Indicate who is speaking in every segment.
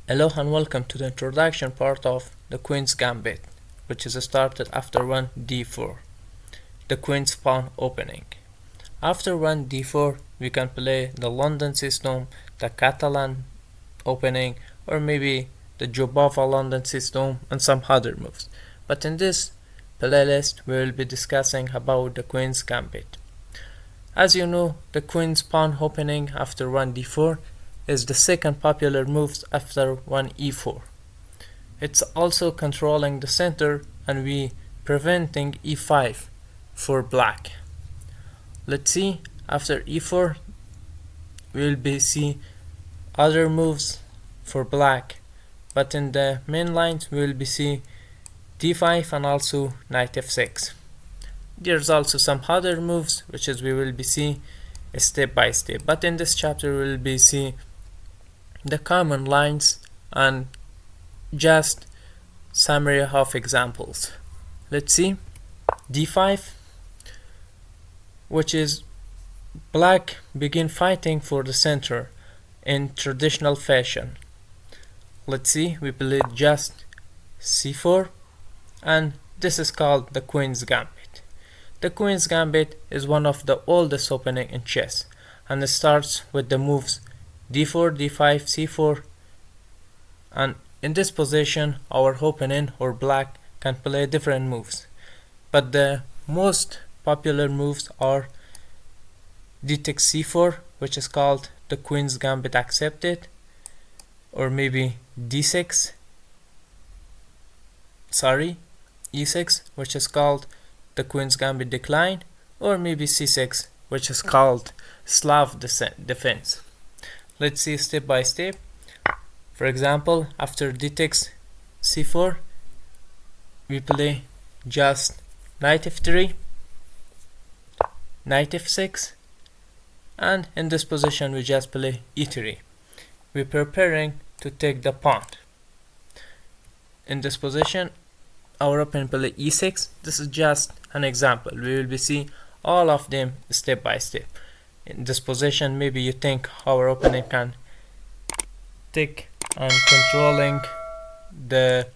Speaker 1: Hello and welcome to the introduction part of the Queen's Gambit, which is started after 1 d4, the Queen's pawn opening. After 1 d4 we can play the London system, the Catalan opening, or maybe the Jobava London system and some other moves. But in this playlist we will be discussing about the Queen's Gambit. As you know, the Queen's pawn opening after 1 d4 is the second popular move after 1 e4. It's also controlling the center and we preventing e5 for black. Let's see, after e4 we'll be see other moves for black, but in the main lines we will be see d5 and also knight f6. There's also some other moves which is we will be see step by step, but in this chapter we will be see the common lines and just summary of examples. Let's see, d5, which is black begin fighting for the center in traditional fashion. Let's see, we play just c4, and this is called the Queen's Gambit. The Queen's Gambit is one of the oldest opening in chess, and it starts with the moves d4, d5, c4, and in this position our opponent or black can play different moves, but the most popular moves are d takes c4, which is called the Queen's Gambit accepted, or maybe e6, which is called the Queen's Gambit decline, or maybe c6, which is called Slav defense. Let's see step by step. For example, after d takes c4 we play just knight f3, knight f6, and in this position we just play e3. We're preparing to take the pawn. In this position our opponent play e6. This is just an example. We will be see all of them step by step. In this position maybe you think our opponent can take and controlling the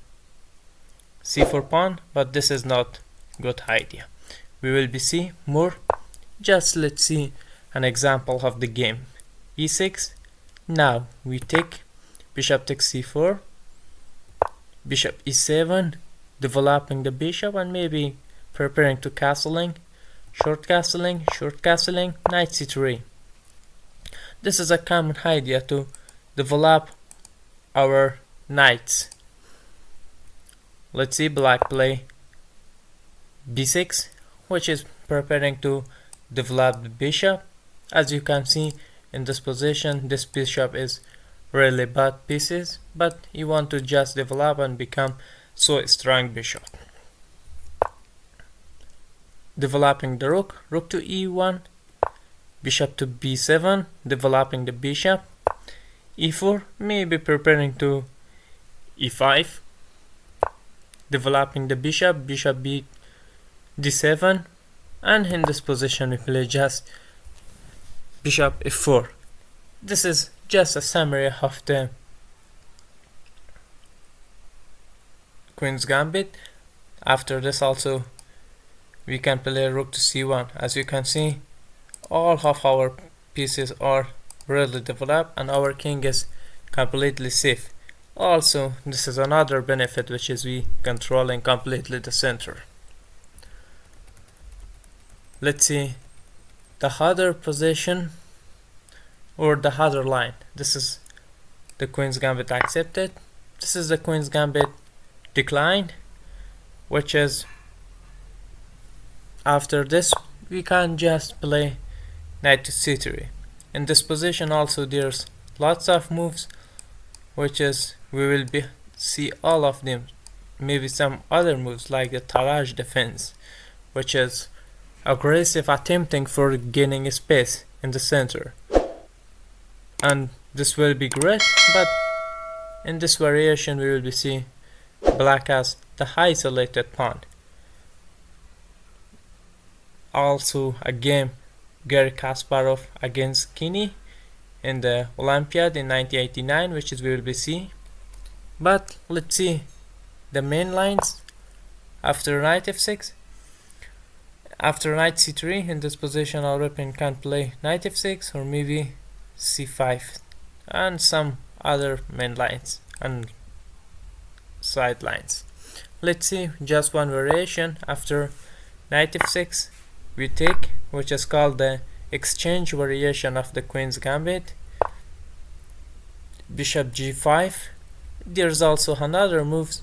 Speaker 1: c4 pawn, but this is not good idea. We will be see more. Just let's see an example of the game. e6, now we take bishop takes c4, bishop e7, developing the bishop and maybe preparing to castling, short castling, knight c3. This is a common idea to develop our knights. Let's see, black play b6, which is preparing to develop the bishop. As you can see in this position, this bishop is really bad pieces, but you want to just develop and become so strong bishop. Developing the rook, rook to e1, bishop to b7, developing the bishop, e4, maybe preparing to e5, developing the bishop, bishop b d7, and in this position we play just bishop f4. This is just a summary of the Queen's Gambit. After this also we can play rook to c1. As you can see, all of our pieces are really developed and our king is completely safe. Also, this is another benefit, which is we controlling completely the center. Let's see the other position or the other line. This is the Queen's Gambit accepted. This is the Queen's Gambit declined, which is after this we can just play knight to c3. In this position also there's lots of moves, which is we will be see all of them. Maybe some other moves like the Taraj defense, which is aggressive attempting for gaining space in the center, and this will be great. But in this variation we will be see black as the isolated pawn. Also a game Garry Kasparov against Kini in the Olympiad in 1989, which is we will be see But let's see the main lines. After knight f6, after knight c3, in this position our weapon can play knight f6 or maybe c5 and some other main lines and side lines. Let's see just one variation. After knight f6 we take, which is called the exchange variation of the Queen's Gambit. Bishop g5. There's also another moves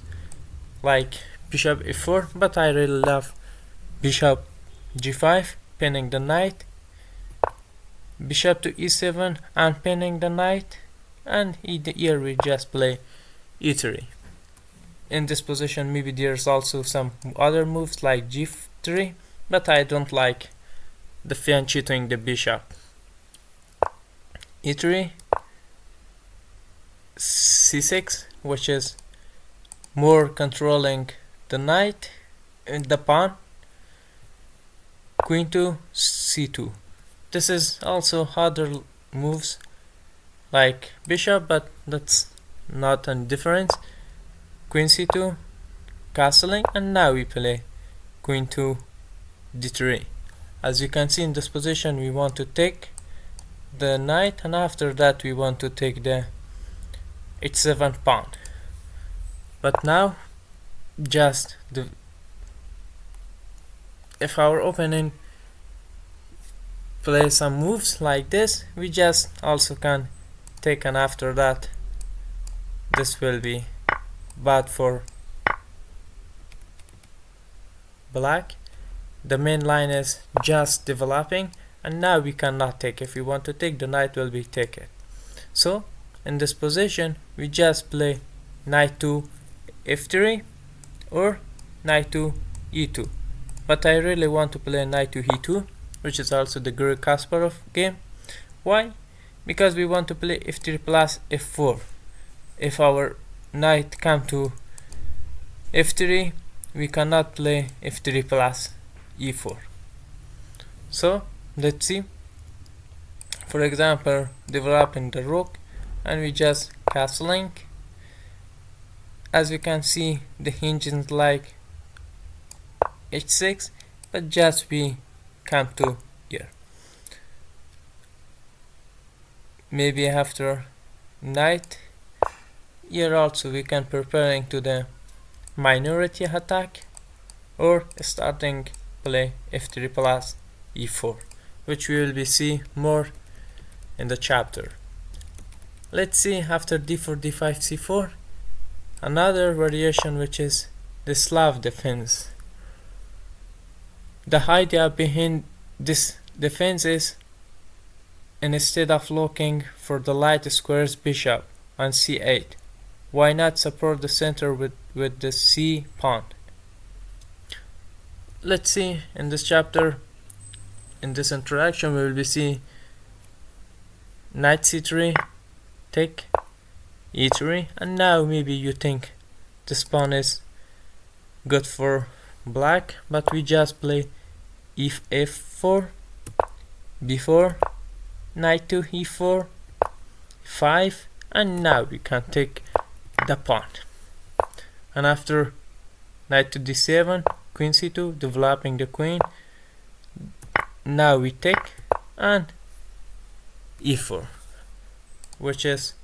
Speaker 1: like bishop f4, but I really love bishop g5 pinning the knight, bishop to e7 and pinning the knight, and here we just play e3. In this position maybe there's also some other moves like g3, but I don't like the fan cheating the bishop. e3, c6, which is more controlling the knight and the pawn, queen to c2. This is also other moves like bishop, but that's not a difference. Queen c2, castling, and now we play queen to d3. As you can see in this position we want to take the knight, and after that we want to take the h7 pawn. But now just if our opponent play some moves like this, we just also can take, and after that this will be bad for black. The main line is just developing, and now we cannot take. If we want to take, the knight will be taken. So in this position we just play knight to f3 or knight to e2, but I really want to play knight to e2, which is also the Garry Kasparov game. Why? Because we want to play f3 plus f4. If our knight come to f3, we cannot play f3 plus e4. So let's see, for example, developing the rook, and we just castling. As we can see, the hinge is like h6, but just we come to here. Maybe after knight here also we can preparing to the minority attack, or starting play f3 plus e4, which we will be see more in the chapter. Let's see after d4, d5, c4, another variation, which is the Slav defense. The idea behind this defense is, instead of looking for the light squares bishop on c8, why not support the center with the c pawn? Let's see in this chapter, in this introduction, we will be see knight c3, take e3, and now maybe you think this pawn is good for black, but we just play f4, b4, knight to e4, 5, and now we can take the pawn. And after knight to d7, queen c2, developing the queen, now we take, and e4, which is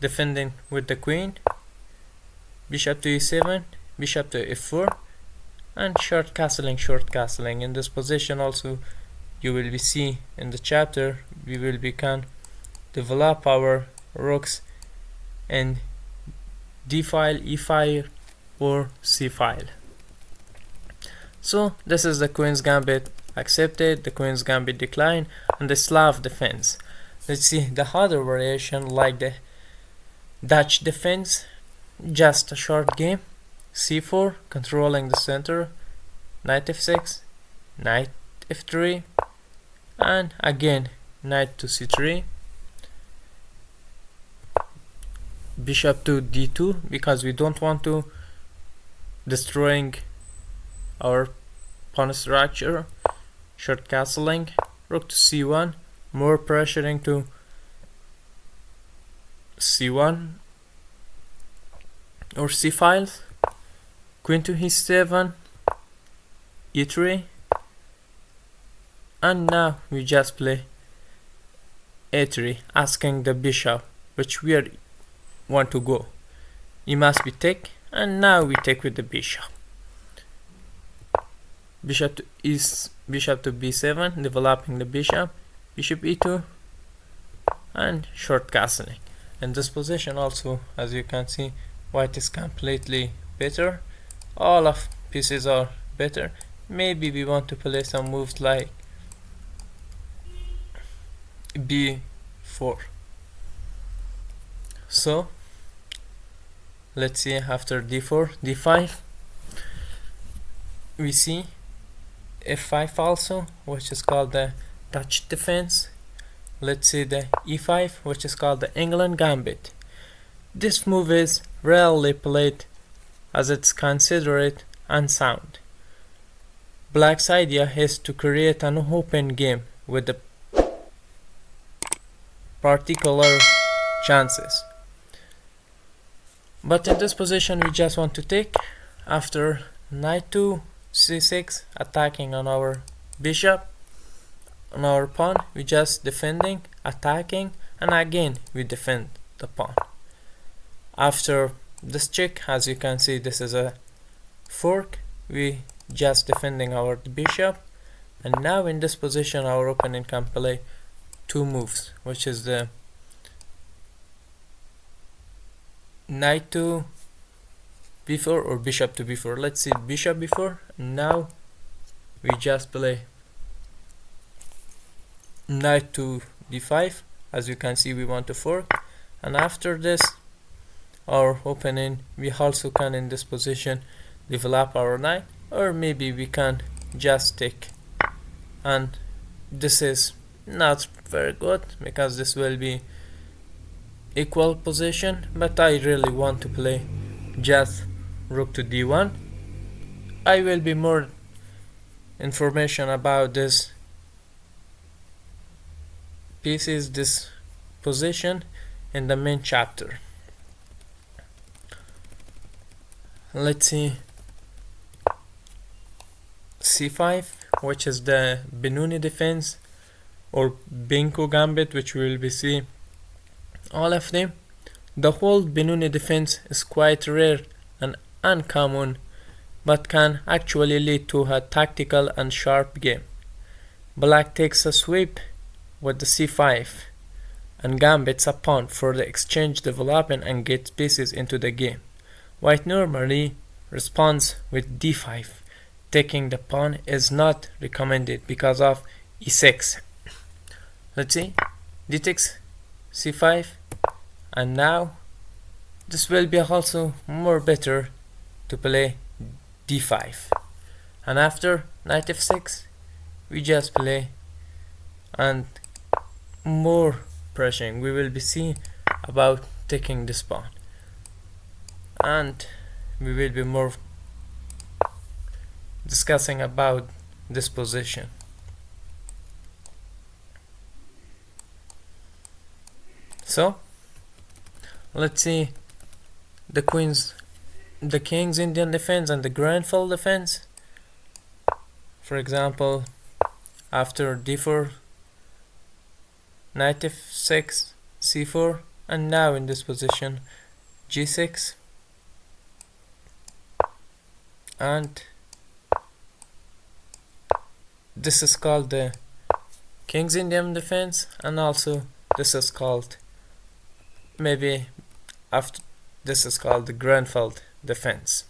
Speaker 1: defending with the queen, bishop to e7, bishop to f4, and short castling. In this position also you will be see in the chapter, we will can develop our rooks in d file, e file, or c file. So this is the Queen's Gambit accepted, the Queen's Gambit decline, and the Slav defense. Let's see the other variation, like the Dutch defense, just a short game, c4, controlling the center, knight f6, knight f3, and again knight to c3, bishop to d2, because we don't want to destroying our pawn structure, short castling, rook to c1, more pressuring to c1, or c5, queen to e7, e3, and now we just play a3, asking the bishop which we want to go. It must be take, and now we take with the bishop. Bishop to b7, developing the bishop e2, and short castling. In this position also, as you can see, white is completely better. All of pieces are better. Maybe we want to play some moves like b4. So let's see, after d4, d5, we see f5 also, which is called the Dutch defense. Let's see the e5, which is called the England Gambit. This move is rarely played as it's considered unsound. Black's idea is to create an open game with the particular chances. But in this position we just want to take. After knight to c6, attacking on our bishop, on our pawn, we just defending, attacking, and again we defend the pawn. After this check, as you can see, this is a fork, we just defending our bishop, and now in this position our opponent can play two moves, which is the knight to b4 or bishop to b4. Let's see, bishop b4. Now we just play knight to d5. As you can see, we want to fork, and after this our opening, we also can in this position develop our knight, or maybe we can just take, and this is not very good because this will be equal position, but I really want to play just rook to d1. I will be more information about this pieces, this position, in the main chapter. Let's see c5, which is the Benoni defense or Benko Gambit, which we will be see all of them. The whole Benoni defense is quite rare and uncommon, but can actually lead to a tactical and sharp game. Black takes a sweep with the c5 and gambits a pawn for the exchange development and gets pieces into the game. White normally responds with d5. Taking the pawn is not recommended because of e6. Let's see, d takes c5, and now this will be also more better to play d5, and after knight f6 we just play, and more pressuring we will be seeing about taking this pawn, and we will be more discussing about this position. So let's see the king's Indian defense and the Grandfold defense. For example, after d4, knight f6, c4, and now in this position g6, and this is called the king's Indian defense, and also this is called, maybe after this is called the Grandfold defense,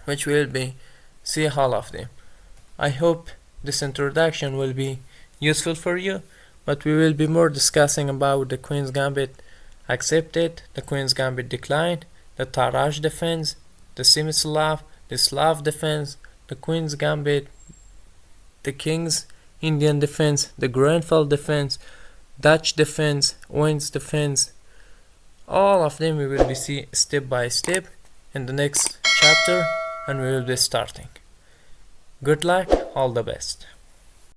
Speaker 1: which will be see all of them. I hope this introduction will be useful for you, but we will be more discussing about the Queen's Gambit accepted, the Queen's Gambit declined, the Taraj defense, the Semi-Slav, the Slav defense, the Queen's Gambit, the King's Indian defense, the Grandfold defense, Dutch defense, Owens defense. All of them we will be see step by step in the next chapter, and we will be starting. Good luck, all the best.